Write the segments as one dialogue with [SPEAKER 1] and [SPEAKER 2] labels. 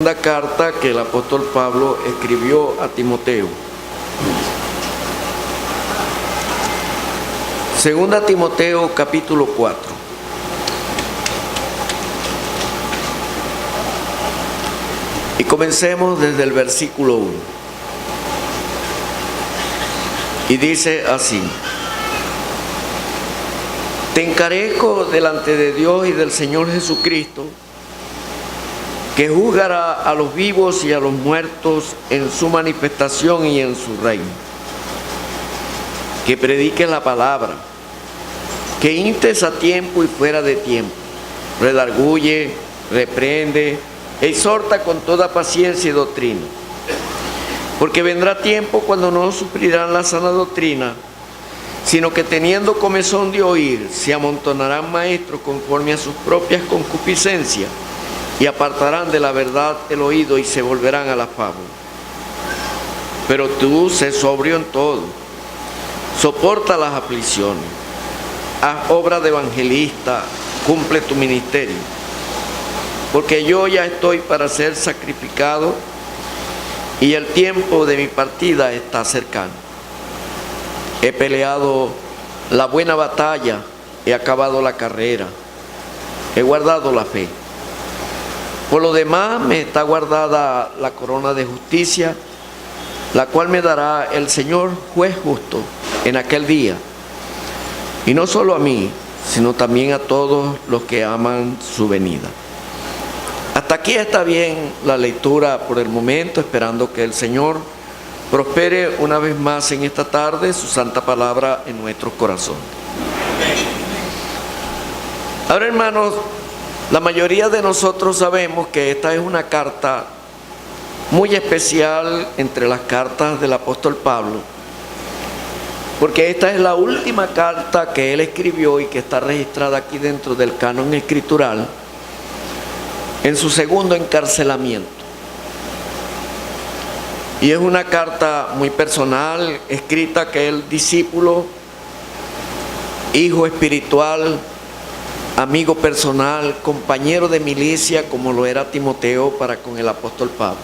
[SPEAKER 1] La carta que el apóstol Pablo escribió a Timoteo. Segunda Timoteo capítulo 4. Y comencemos desde el versículo 1. Y dice así: Te encarezco delante de Dios y del Señor Jesucristo, que juzgará a los vivos y a los muertos en su manifestación y en su reino. Que prediques la palabra, que instes a tiempo y fuera de tiempo, redarguye, reprende, exhorta con toda paciencia y doctrina. Porque vendrá tiempo cuando no sufrirán la sana doctrina, sino que teniendo comezón de oír, se amontonarán maestros conforme a sus propias concupiscencias, y apartarán de la verdad el oído y se volverán a la fábula. Pero tú sé sobrio en todo, soporta las aflicciones, haz obra de evangelista, cumple tu ministerio. Porque yo ya estoy para ser sacrificado y el tiempo de mi partida está cercano. He peleado la buena batalla, he acabado la carrera, he guardado la fe. Por lo demás me está guardada la corona de justicia, la cual me dará el Señor juez justo en aquel día. Y no solo a mí, sino también a todos los que aman su venida. Hasta aquí está bien la lectura por el momento, esperando que el Señor prospere una vez más en esta tarde su santa palabra en nuestros corazones. Ahora, hermanos, la mayoría de nosotros sabemos que esta es una carta muy especial entre las cartas del apóstol Pablo, porque esta es la última carta que él escribió y que está registrada aquí dentro del canon escritural en su segundo encarcelamiento. Y es una carta muy personal, escrita a aquel discípulo, hijo espiritual, amigo personal, compañero de milicia, como lo era Timoteo para con el apóstol Pablo.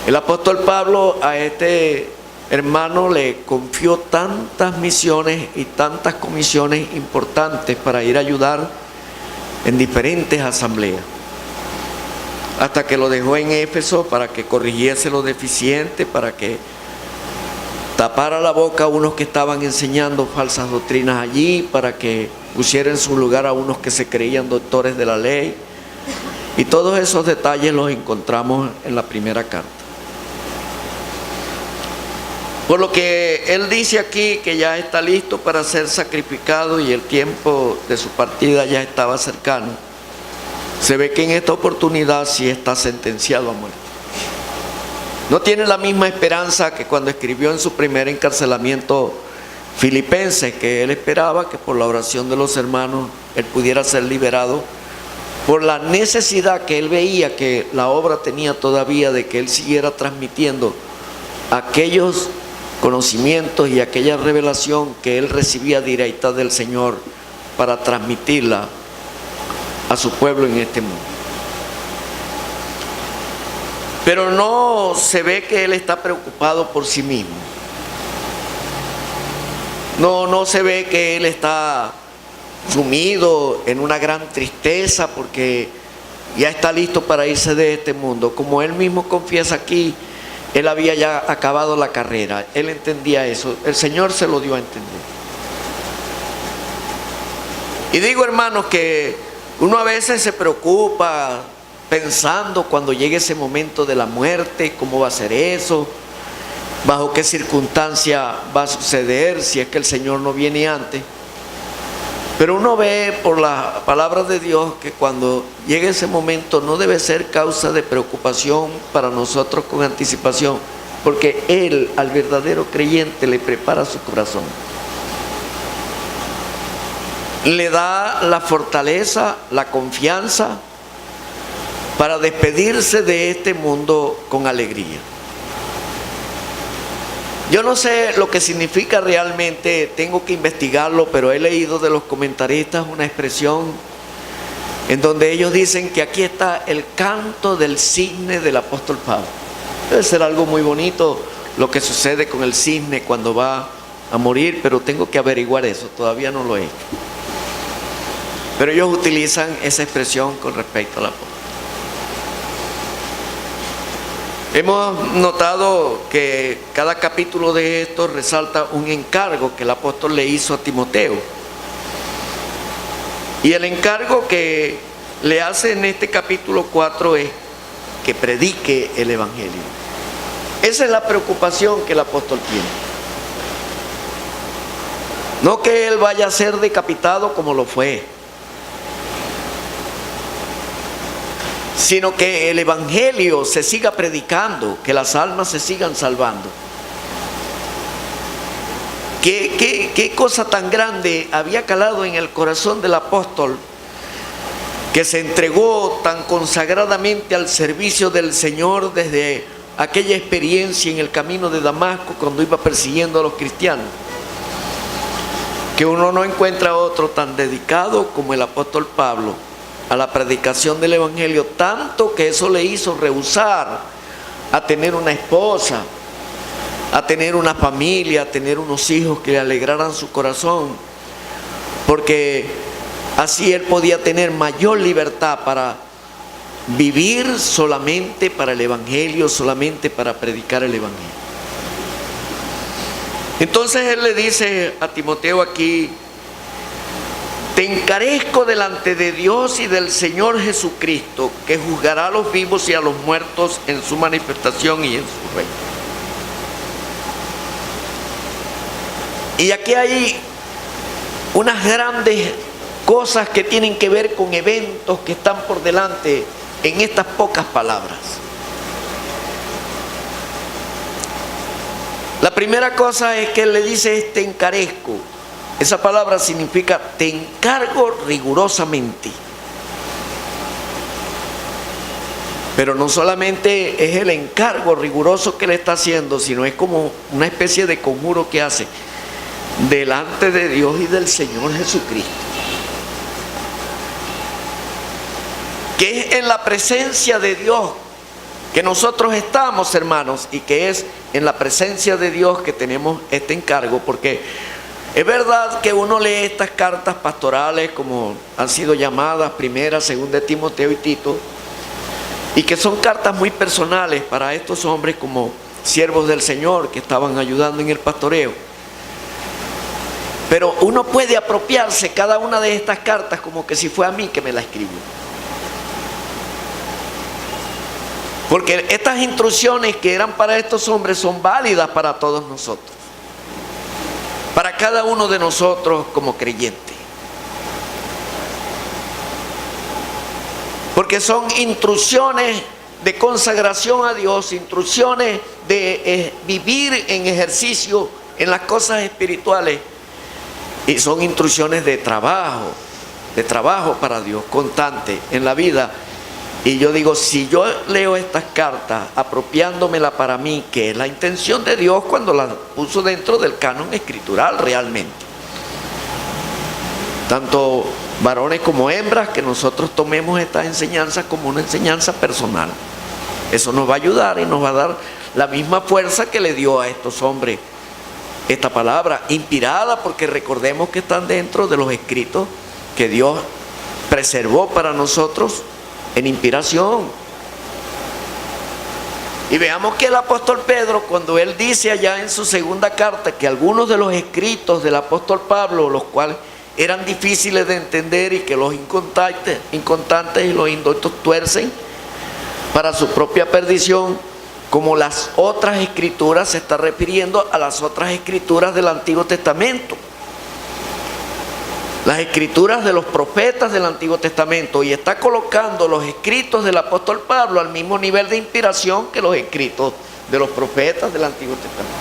[SPEAKER 1] El apóstol Pablo a este hermano le confió tantas misiones y tantas comisiones importantes para ir a ayudar en diferentes asambleas, hasta que lo dejó en Éfeso para que corrigiese lo deficiente, para que tapara la boca a unos que estaban enseñando falsas doctrinas allí, para que pusiera en su lugar a unos que se creían doctores de la ley. Y todos esos detalles los encontramos en la primera carta. Por lo que él dice aquí que ya está listo para ser sacrificado y el tiempo de su partida ya estaba cercano. Se ve que en esta oportunidad sí está sentenciado a muerte. No tiene la misma esperanza que cuando escribió en su primer encarcelamiento Filipenses, que él esperaba que por la oración de los hermanos él pudiera ser liberado, por la necesidad que él veía que la obra tenía todavía de que él siguiera transmitiendo aquellos conocimientos y aquella revelación que él recibía directa del Señor para transmitirla a su pueblo en este mundo. Pero no se ve que él está preocupado por sí mismo. No se ve que él está sumido en una gran tristeza porque ya está listo para irse de este mundo. Como él mismo confiesa aquí, él había ya acabado la carrera. Él entendía eso. El Señor se lo dio a entender. Y digo, hermanos, que uno a veces se preocupa pensando cuando llegue ese momento de la muerte, cómo va a ser eso, bajo qué circunstancia va a suceder, si es que el Señor no viene antes. Pero uno ve por la palabra de Dios que cuando llegue ese momento no debe ser causa de preocupación para nosotros con anticipación, porque Él al verdadero creyente le prepara su corazón. Le da la fortaleza, la confianza para despedirse de este mundo con alegría. Yo no sé lo que significa realmente, tengo que investigarlo, pero he leído de los comentaristas una expresión en donde ellos dicen que aquí está el canto del cisne del apóstol Pablo. Debe ser algo muy bonito lo que sucede con el cisne cuando va a morir, pero tengo que averiguar eso, todavía no lo he hecho. Pero ellos utilizan esa expresión con respecto al apóstol. Hemos notado que cada capítulo de esto resalta un encargo que el apóstol le hizo a Timoteo. Y el encargo que le hace en este capítulo 4 es que predique el evangelio. Esa es la preocupación que el apóstol tiene. No que él vaya a ser decapitado como lo fue, sino que el evangelio se siga predicando, que las almas se sigan salvando. ¿Qué cosa tan grande había calado en el corazón del apóstol, que se entregó tan consagradamente al servicio del Señor desde aquella experiencia en el camino de Damasco cuando iba persiguiendo a los cristianos? Que uno no encuentra otro tan dedicado como el apóstol Pablo a la predicación del evangelio, tanto que eso le hizo rehusar a tener una esposa, a tener una familia, a tener unos hijos que le alegraran su corazón, porque así él podía tener mayor libertad para vivir solamente para el evangelio, solamente para predicar el evangelio. Entonces él le dice a Timoteo aquí: te encarezco delante de Dios y del Señor Jesucristo, que juzgará a los vivos y a los muertos en su manifestación y en su reino. Y aquí hay unas grandes cosas que tienen que ver con eventos que están por delante en estas pocas palabras. La primera cosa es que él le dice: te encarezco. Esa palabra significa te encargo rigurosamente. Pero no solamente es el encargo riguroso que le está haciendo, sino es como una especie de conjuro que hace delante de Dios y del Señor Jesucristo. Que es en la presencia de Dios que nosotros estamos, hermanos, y que es en la presencia de Dios que tenemos este encargo, porque es verdad que uno lee estas cartas pastorales, como han sido llamadas, primera, segunda de Timoteo y Tito, y que son cartas muy personales para estos hombres como siervos del Señor que estaban ayudando en el pastoreo. Pero uno puede apropiarse cada una de estas cartas como que si fue a mí que me la escribió. Porque estas instrucciones que eran para estos hombres son válidas para todos nosotros, para cada uno de nosotros como creyente. Porque son instrucciones de consagración a Dios, instrucciones de vivir en ejercicio en las cosas espirituales, y son instrucciones de trabajo para Dios, constante en la vida. Y yo digo, si yo leo estas cartas apropiándomela para mí, que es la intención de Dios cuando las puso dentro del canon escritural realmente, tanto varones como hembras, que nosotros tomemos estas enseñanzas como una enseñanza personal, eso nos va a ayudar y nos va a dar la misma fuerza que le dio a estos hombres esta palabra inspirada, porque recordemos que están dentro de los escritos que Dios preservó para nosotros en inspiración. Y veamos que el apóstol Pedro, cuando él dice allá en su segunda carta que algunos de los escritos del apóstol Pablo, los cuales eran difíciles de entender y que los inconstantes y los indoctos tuercen para su propia perdición, como las otras escrituras, se está refiriendo a las otras escrituras del Antiguo Testamento, las escrituras de los profetas del Antiguo Testamento, y está colocando los escritos del apóstol Pablo al mismo nivel de inspiración que los escritos de los profetas del Antiguo Testamento.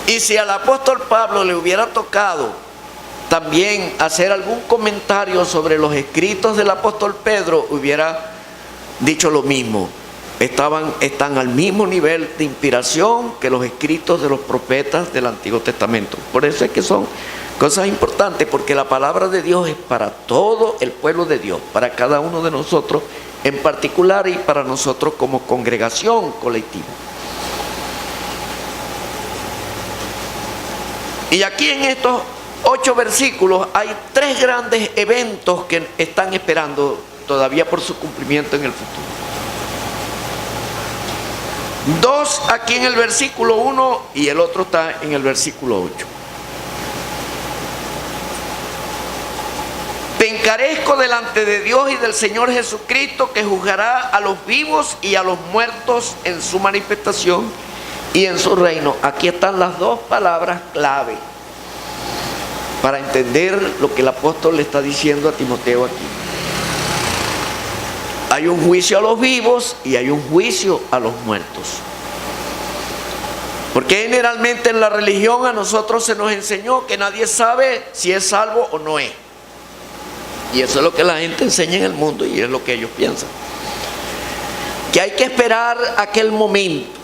[SPEAKER 1] Y si al apóstol Pablo le hubiera tocado también hacer algún comentario sobre los escritos del apóstol Pedro, hubiera dicho lo mismo. Están al mismo nivel de inspiración que los escritos de los profetas del Antiguo Testamento. Por eso es que son Cosas importantes, porque la palabra de Dios es para todo el pueblo de Dios, para cada uno de nosotros en particular y para nosotros como congregación colectiva. Y aquí en estos 8 versículos hay 3 grandes eventos que están esperando todavía por su cumplimiento en el futuro. 2 aquí en el versículo 1 y el otro está en el versículo 8. Te encarezco delante de Dios y del Señor Jesucristo, que juzgará a los vivos y a los muertos en su manifestación y en su reino. Aquí están las 2 palabras clave para entender lo que el apóstol le está diciendo a Timoteo aquí. Hay un juicio a los vivos y hay un juicio a los muertos. Porque generalmente en la religión a nosotros se nos enseñó que nadie sabe si es salvo o no es. Y eso es lo que la gente enseña en el mundo y es lo que ellos piensan. Que hay que esperar aquel momento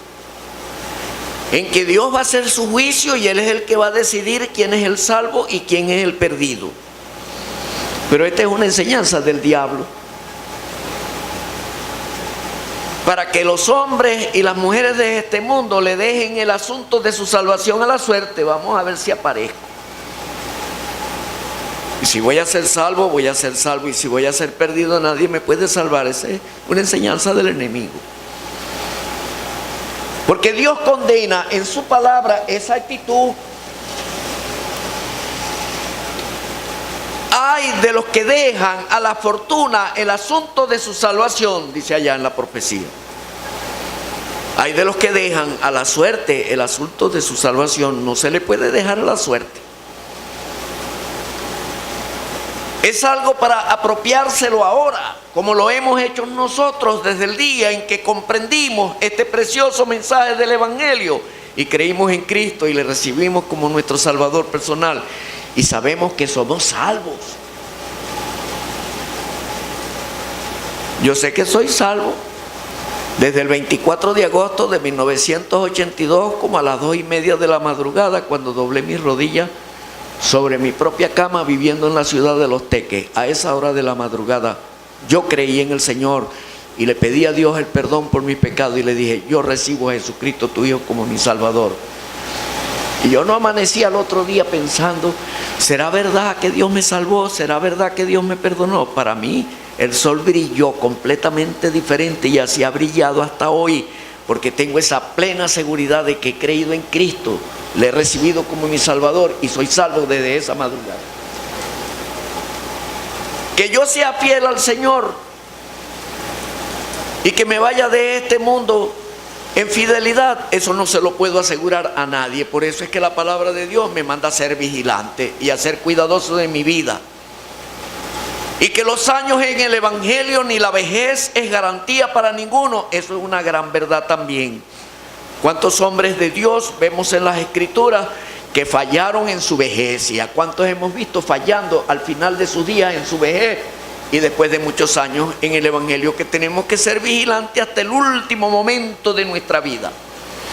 [SPEAKER 1] en que Dios va a hacer su juicio y Él es el que va a decidir quién es el salvo y quién es el perdido. Pero esta es una enseñanza del diablo. Para que los hombres y las mujeres de este mundo le dejen el asunto de su salvación a la suerte. Vamos a ver si aparezco. Y si voy a ser salvo, voy a ser salvo. Y si voy a ser perdido, nadie me puede salvar. Esa es una enseñanza del enemigo. Porque Dios condena en su palabra esa actitud. Ay de los que dejan a la fortuna el asunto de su salvación, dice allá en la profecía. Ay de los que dejan a la suerte el asunto de su salvación. No se le puede dejar a la suerte. Es algo para apropiárselo ahora, como lo hemos hecho nosotros desde el día en que comprendimos este precioso mensaje del Evangelio y creímos en Cristo y le recibimos como nuestro Salvador personal y sabemos que somos salvos. Yo sé que soy salvo desde el 24 de agosto de 1982, como a las 2:30 de la madrugada, cuando doblé mis rodillas sobre mi propia cama viviendo en la ciudad de Los Teques. A esa hora de la madrugada yo creí en el Señor y le pedí a Dios el perdón por mis pecados y le dije: yo recibo a Jesucristo tu Hijo como mi Salvador. Y yo no amanecí al otro día pensando: ¿será verdad que Dios me salvó? ¿Será verdad que Dios me perdonó? Para mí el sol brilló completamente diferente y así ha brillado hasta hoy, porque tengo esa plena seguridad de que he creído en Cristo, le he recibido como mi Salvador y soy salvo desde esa madrugada. Que yo sea fiel al Señor y que me vaya de este mundo en fidelidad, eso no se lo puedo asegurar a nadie. Por eso es que la palabra de Dios me manda a ser vigilante y a ser cuidadoso de mi vida. Y que los años en el Evangelio ni la vejez es garantía para ninguno. Eso es una gran verdad también. ¿Cuántos hombres de Dios vemos en las Escrituras que fallaron en su vejez? ¿Y a cuántos hemos visto fallando al final de sus días en su vejez? Y después de muchos años en el Evangelio, que tenemos que ser vigilantes hasta el último momento de nuestra vida.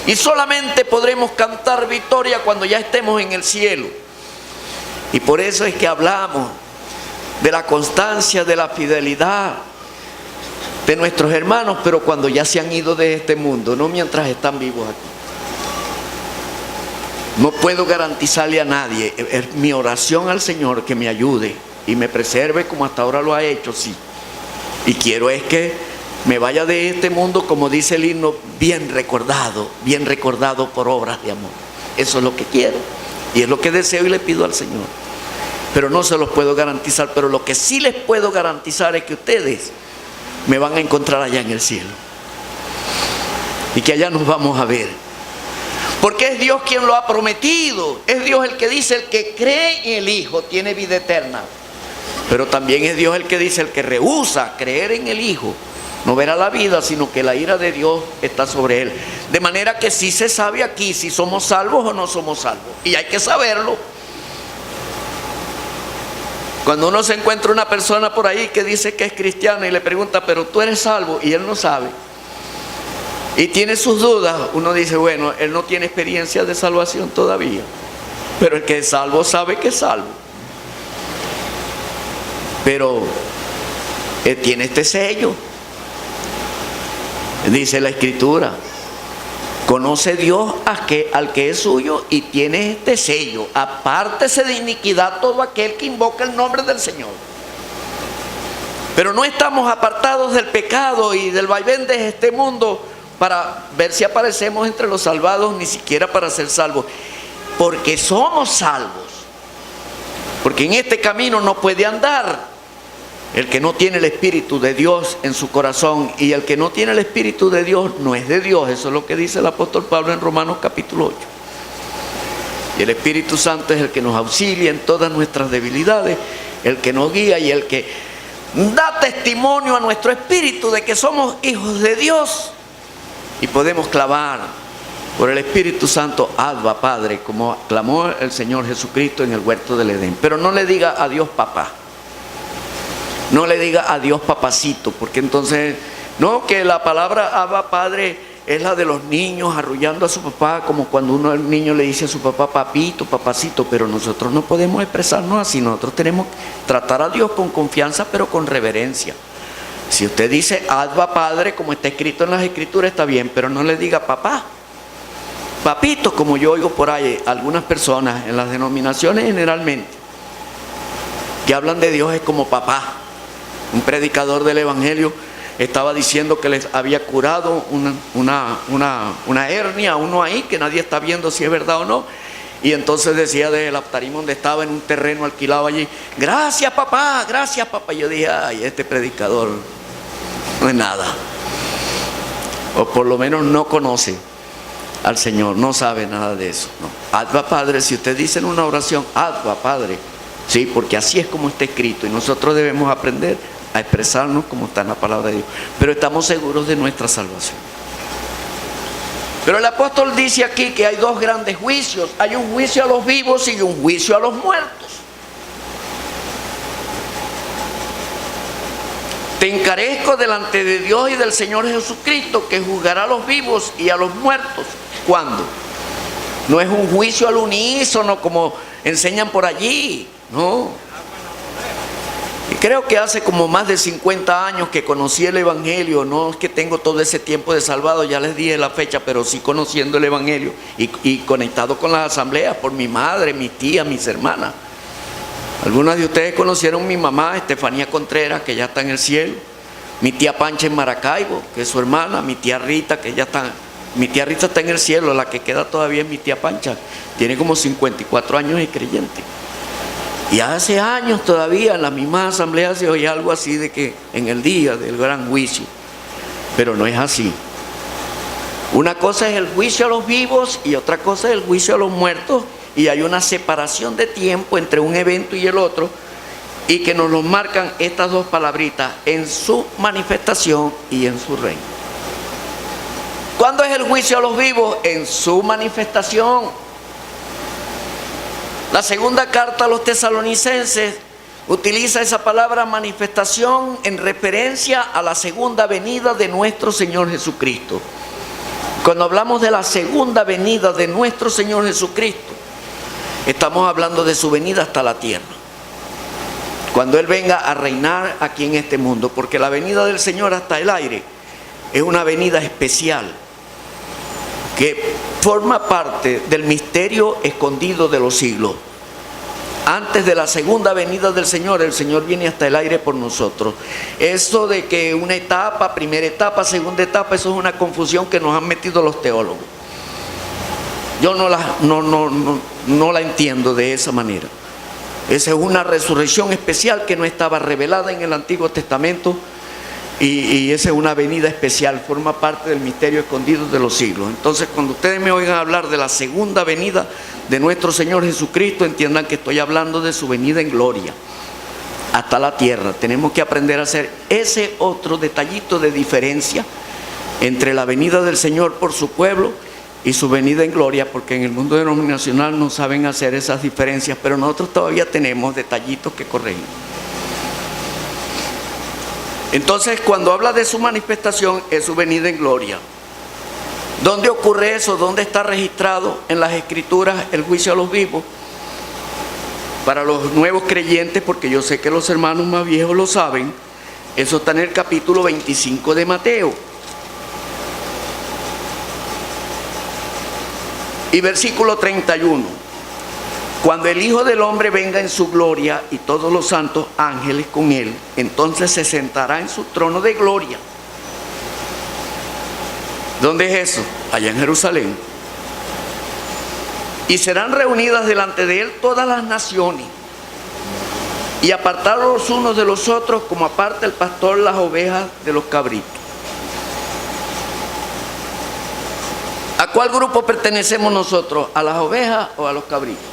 [SPEAKER 1] Y solamente podremos cantar victoria cuando ya estemos en el cielo. Y por eso es que hablamos de la constancia, de la fidelidad de nuestros hermanos, pero cuando ya se han ido de este mundo, no mientras están vivos aquí. No puedo garantizarle a nadie. Es mi oración al Señor que me ayude y me preserve como hasta ahora lo ha hecho, sí. Y quiero es que me vaya de este mundo, como dice el himno, bien recordado por obras de amor. Eso es lo que quiero y es lo que deseo y le pido al Señor. Pero no se los puedo garantizar. Pero lo que sí les puedo garantizar es que ustedes me van a encontrar allá en el cielo y que allá nos vamos a ver, porque es Dios quien lo ha prometido. Es Dios el que dice: el que cree en el Hijo tiene vida eterna. Pero también es Dios el que dice: el que rehúsa creer en el Hijo no verá la vida, sino que la ira de Dios está sobre él. De manera que sí se sabe aquí si somos salvos o no somos salvos, y hay que saberlo. Cuando uno se encuentra una persona por ahí que dice que es cristiana y le pregunta: pero tú eres salvo, y él no sabe y tiene sus dudas, uno dice: bueno, él no tiene experiencia de salvación todavía. Pero el que es salvo sabe que es salvo. Pero tiene este sello. Dice la Escritura: conoce Dios al que es suyo y tiene este sello: apártese de iniquidad todo aquel que invoca el nombre del Señor. Pero no estamos apartados del pecado y del vaivén de este mundo para ver si aparecemos entre los salvados, ni siquiera para ser salvos, porque somos salvos. Porque en este camino no puede andar el que no tiene el Espíritu de Dios en su corazón, y el que no tiene el Espíritu de Dios no es de Dios. Eso es lo que dice el apóstol Pablo en Romanos capítulo 8. Y el Espíritu Santo es el que nos auxilia en todas nuestras debilidades, el que nos guía y el que da testimonio a nuestro espíritu de que somos hijos de Dios, y podemos clamar por el Espíritu Santo: Abba, Padre, como clamó el Señor Jesucristo en el huerto del Edén. Pero no le diga a Dios papá. No le diga a Dios papacito, porque entonces, no, que la palabra Abba Padre es la de los niños arrullando a su papá, como cuando el niño le dice a su papá papito, papacito. Pero nosotros no podemos expresarnos así. Nosotros tenemos que tratar a Dios con confianza, pero con reverencia. Si usted dice Abba Padre, como está escrito en las Escrituras, está bien, pero no le diga papá, papito, como yo oigo por ahí algunas personas en las denominaciones generalmente, que hablan de Dios es como papá. Un predicador del Evangelio estaba diciendo que les había curado una hernia a uno ahí, que nadie está viendo si es verdad o no. Y entonces decía del Aptarim, donde estaba en un terreno alquilado allí: gracias papá, gracias papá. Yo dije: ay, este predicador no es nada. O por lo menos no conoce al Señor, no sabe nada de eso. No. Abba Padre, si usted dice en una oración Abba Padre, sí, porque así es como está escrito, y nosotros debemos aprender a expresarnos como está en la palabra de Dios, pero estamos seguros de nuestra salvación. Pero el apóstol dice aquí que hay dos grandes juicios: hay un juicio a los vivos y un juicio a los muertos. Te encarezco delante de Dios y del Señor Jesucristo, que juzgará a los vivos y a los muertos. ¿Cuándo? No es un juicio al unísono como enseñan por allí, no. Y creo que hace como más de 50 años que conocí el Evangelio. No es que tengo todo ese tiempo de salvado, ya les dije la fecha, pero sí conociendo el Evangelio y conectado con las asambleas por mi madre, mi tía, mis hermanas. Algunas de ustedes conocieron a mi mamá, Estefanía Contreras, que ya está en el cielo. Mi tía Pancha en Maracaibo, que es su hermana. Mi tía Rita, que ya está... Mi tía Rita está en el cielo, la que queda todavía es mi tía Pancha. Tiene como 54 años y creyente. Y hace años todavía en la misma asamblea se oye algo así de que en el día del gran juicio. Pero no es así. Una cosa es el juicio a los vivos y otra cosa es el juicio a los muertos. Y hay una separación de tiempo entre un evento y el otro, y que nos lo marcan estas dos palabritas: en su manifestación y en su reino. ¿Cuándo es el juicio a los vivos? En su manifestación. La segunda carta a los tesalonicenses utiliza esa palabra manifestación en referencia a la segunda venida de nuestro Señor Jesucristo. Cuando hablamos de la segunda venida de nuestro Señor Jesucristo, estamos hablando de su venida hasta la tierra. Cuando Él venga a reinar aquí en este mundo, porque la venida del Señor hasta el aire es una venida especial que forma parte del misterio escondido de los siglos. Antes de la segunda venida del Señor, el Señor viene hasta el aire por nosotros. Eso de que una etapa, primera etapa, segunda etapa, eso es una confusión que nos han metido los teólogos. Yo no la entiendo de esa manera. Esa es una resurrección especial que no estaba revelada en el Antiguo Testamento, y esa es una venida especial, forma parte del misterio escondido de los siglos. Entonces, cuando ustedes me oigan hablar de la segunda venida de nuestro Señor Jesucristo, entiendan que estoy hablando de su venida en gloria hasta la tierra. Tenemos que aprender a hacer ese otro detallito de diferencia entre la venida del Señor por su pueblo y su venida en gloria, porque en el mundo denominacional no saben hacer esas diferencias, pero nosotros todavía tenemos detallitos que corregir. Entonces, cuando habla de su manifestación, es su venida en gloria. ¿Dónde ocurre eso? ¿Dónde está registrado en las Escrituras el juicio a los vivos? Para los nuevos creyentes, porque yo sé que los hermanos más viejos lo saben, eso está en el capítulo 25 de Mateo. Y versículo 31. Cuando el Hijo del Hombre venga en su gloria y todos los santos ángeles con él, entonces se sentará en su trono de gloria. ¿Dónde es eso? Allá en Jerusalén. Y serán reunidas delante de él todas las naciones, y apartados los unos de los otros, como aparta el pastor las ovejas de los cabritos. ¿A cuál grupo pertenecemos nosotros? ¿A las ovejas o a los cabritos?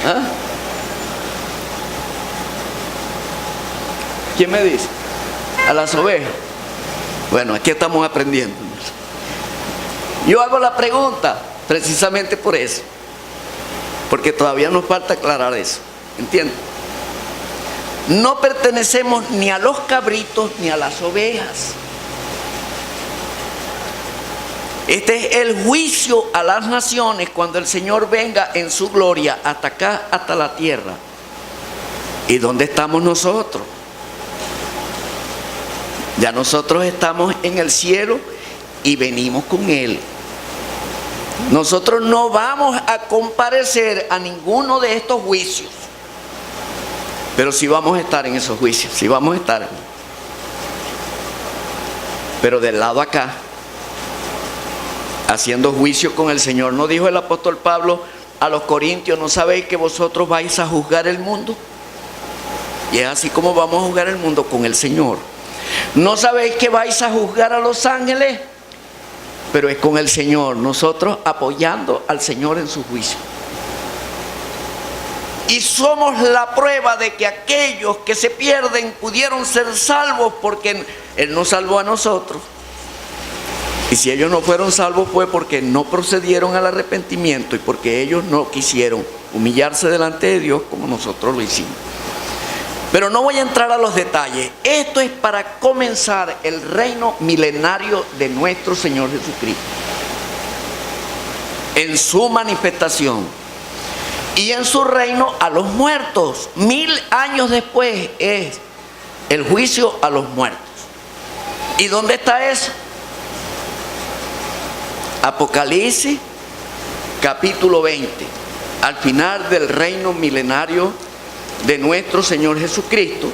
[SPEAKER 1] ¿Ah? ¿Quién me dice? ¿A las ovejas? Bueno, aquí estamos aprendiendo. Yo hago la pregunta precisamente por eso, porque todavía nos falta aclarar eso, ¿entiendes? No pertenecemos ni a los cabritos ni a las ovejas. Este es el juicio a las naciones cuando el Señor venga en su gloria hasta acá, hasta la tierra. ¿Y dónde estamos nosotros? Ya nosotros estamos en el cielo y venimos con Él. Nosotros no vamos a comparecer a ninguno de estos juicios, pero sí vamos a estar en esos juicios, sí vamos a estar. Pero del lado acá, haciendo juicio con el Señor. ¿No dijo el apóstol Pablo a los corintios: ¿no sabéis que vosotros vais a juzgar el mundo? Y es así como vamos a juzgar el mundo, con el Señor. ¿No sabéis que vais a juzgar a los ángeles? Pero es con el Señor, nosotros apoyando al Señor en su juicio. Y somos la prueba de que aquellos que se pierden pudieron ser salvos porque Él nos salvó a nosotros. Y si ellos no fueron salvos fue porque no procedieron al arrepentimiento y porque ellos no quisieron humillarse delante de Dios como nosotros lo hicimos. Pero no voy a entrar a los detalles. Esto es para comenzar el reino milenario de nuestro Señor Jesucristo, en su manifestación y en su reino a los muertos. 1000 años después es el juicio a los muertos. ¿Y dónde está eso? Apocalipsis capítulo 20, al final del reino milenario de nuestro Señor Jesucristo.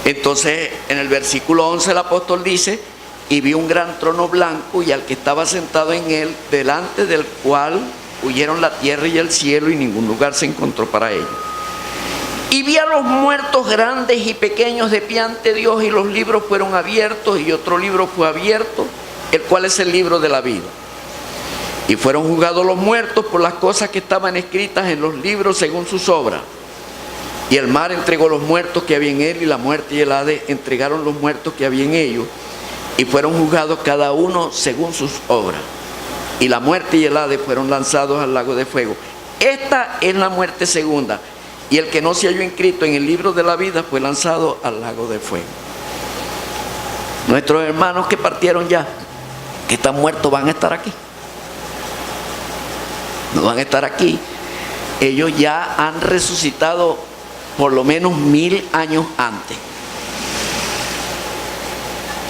[SPEAKER 1] Entonces en el versículo 11 el apóstol dice: y vi un gran trono blanco y al que estaba sentado en él, delante del cual huyeron la tierra y el cielo, y ningún lugar se encontró para ellos. Y vi a los muertos grandes y pequeños de pie ante Dios, y los libros fueron abiertos, y otro libro fue abierto, el cual es el libro de la vida. Y fueron juzgados los muertos por las cosas que estaban escritas en los libros según sus obras. Y el mar entregó los muertos que había en él, y la muerte y el Hades entregaron los muertos que había en ellos, y fueron juzgados cada uno según sus obras. Y la muerte y el Hades fueron lanzados al lago de fuego. Esta es la muerte segunda. Y el que no se halló inscrito en el libro de la vida fue lanzado al lago de fuego. Nuestros hermanos que partieron ya, que están muertos, van a estar aquí. No van a estar aquí. Ellos ya han resucitado por lo menos 1000 años antes.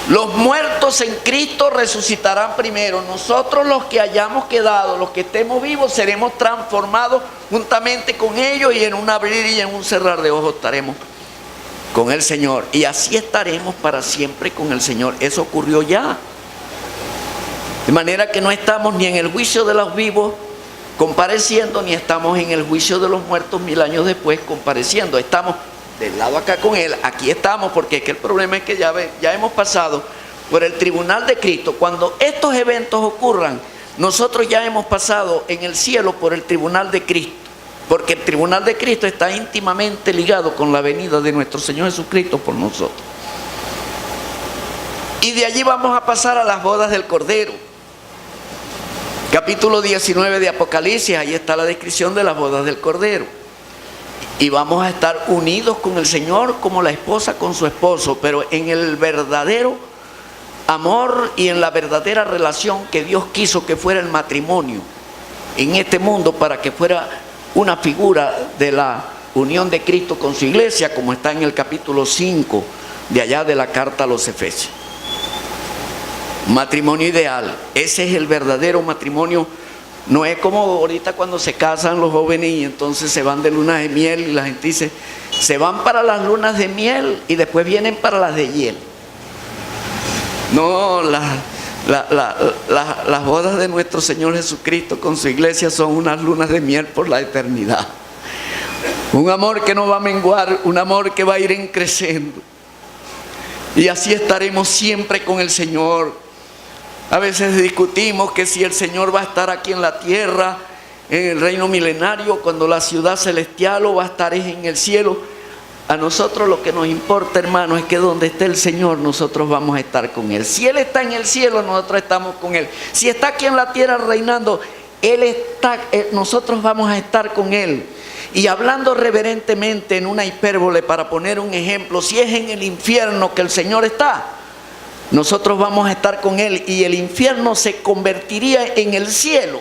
[SPEAKER 1] Los muertos en Cristo resucitarán primero. Nosotros, los que hayamos quedado, los que estemos vivos, seremos transformados juntamente con ellos, y en un abrir y en un cerrar de ojos estaremos con el Señor. Y así estaremos para siempre con el Señor. Eso ocurrió ya. De manera que no estamos ni en el juicio de los vivos compareciendo, ni estamos en el juicio de los muertos 1000 años después compareciendo. Estamos del lado acá con Él. Aquí estamos porque es que el problema es que ya hemos pasado por el tribunal de Cristo. Cuando estos eventos ocurran, nosotros ya hemos pasado en el cielo por el tribunal de Cristo, porque el tribunal de Cristo está íntimamente ligado con la venida de nuestro Señor Jesucristo por nosotros. Y de allí vamos a pasar a las bodas del Cordero. Capítulo 19 de Apocalipsis, ahí está la descripción de las bodas del Cordero. Y vamos a estar unidos con el Señor como la esposa con su esposo, pero en el verdadero amor y en la verdadera relación que Dios quiso que fuera el matrimonio en este mundo, para que fuera una figura de la unión de Cristo con su iglesia, como está en el capítulo 5 de allá de la carta a los Efesios. Matrimonio ideal, ese es el verdadero matrimonio. No es como ahorita cuando se casan los jóvenes y entonces se van de lunas de miel y la gente dice, se van para las lunas de miel y después vienen para las de hiel. No, las bodas de nuestro Señor Jesucristo con su iglesia son unas lunas de miel por la eternidad. Un amor que no va a menguar, un amor que va a ir creciendo. Y así estaremos siempre con el Señor. A veces discutimos que si el Señor va a estar aquí en la tierra, en el reino milenario, cuando la ciudad celestial, o va a estar en el cielo. A nosotros lo que nos importa, hermano, es que donde esté el Señor, nosotros vamos a estar con Él. Si Él está en el cielo, nosotros estamos con Él. Si está aquí en la tierra reinando, nosotros vamos a estar con Él. Y hablando reverentemente en una hipérbole, para poner un ejemplo, si es en el infierno que el Señor está, nosotros vamos a estar con Él y el infierno se convertiría en el cielo.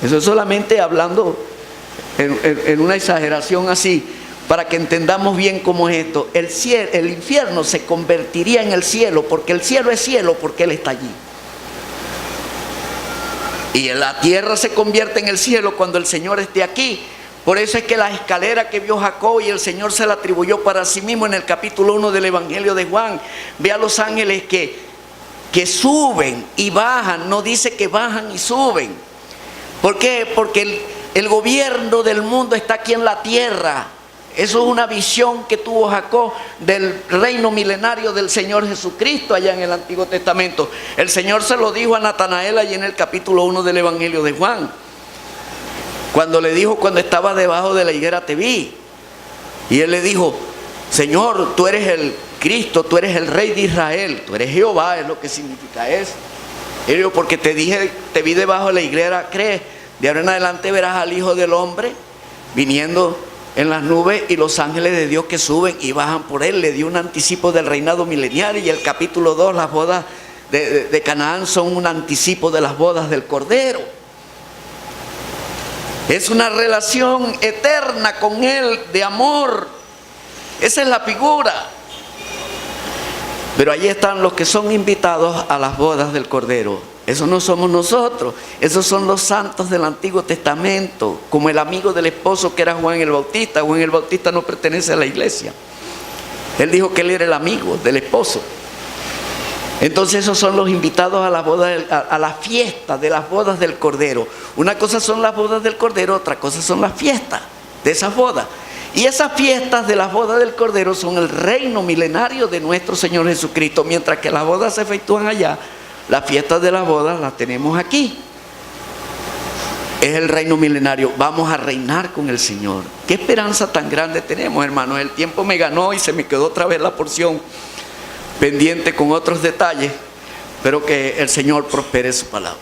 [SPEAKER 1] Eso es solamente hablando en una exageración así, para que entendamos bien cómo es esto. El infierno se convertiría en el cielo, porque el cielo es cielo, porque Él está allí. Y la tierra se convierte en el cielo cuando el Señor esté aquí. Por eso es que la escalera que vio Jacob y el Señor se la atribuyó para sí mismo en el capítulo 1 del Evangelio de Juan. Ve a los ángeles que suben y bajan, no dice que bajan y suben. ¿Por qué? Porque el gobierno del mundo está aquí en la tierra. Eso es una visión que tuvo Jacob del reino milenario del Señor Jesucristo allá en el Antiguo Testamento. El Señor se lo dijo a Natanael allí en el capítulo 1 del Evangelio de Juan. Cuando le dijo, cuando estaba debajo de la higuera te vi. Y él le dijo, Señor, tú eres el Cristo, tú eres el Rey de Israel, tú eres Jehová, es lo que significa eso. Y él dijo, porque te vi debajo de la higuera, crees. De ahora en adelante verás al Hijo del Hombre viniendo en las nubes y los ángeles de Dios que suben y bajan por él. Le dio un anticipo del reinado milenial. Y el capítulo 2, las bodas de Canaán son un anticipo de las bodas del Cordero. Es una relación eterna con Él, de amor. Esa es la figura. Pero allí están los que son invitados a las bodas del Cordero. Eso no somos nosotros. Esos son los santos del Antiguo Testamento. Como el amigo del esposo que era Juan el Bautista. Juan el Bautista no pertenece a la iglesia. Él dijo que él era el amigo del esposo. Entonces esos son los invitados a la boda, a la fiesta de las bodas del Cordero. Una cosa son las bodas del Cordero, otra cosa son las fiestas de esas bodas. Y esas fiestas de las bodas del Cordero son el reino milenario de nuestro Señor Jesucristo. Mientras que las bodas se efectúan allá, las fiestas de las bodas las tenemos aquí. Es el reino milenario. Vamos a reinar con el Señor. Qué esperanza tan grande tenemos, hermanos. El tiempo me ganó y se me quedó otra vez la porción pendiente con otros detalles, pero que el Señor prospere su palabra.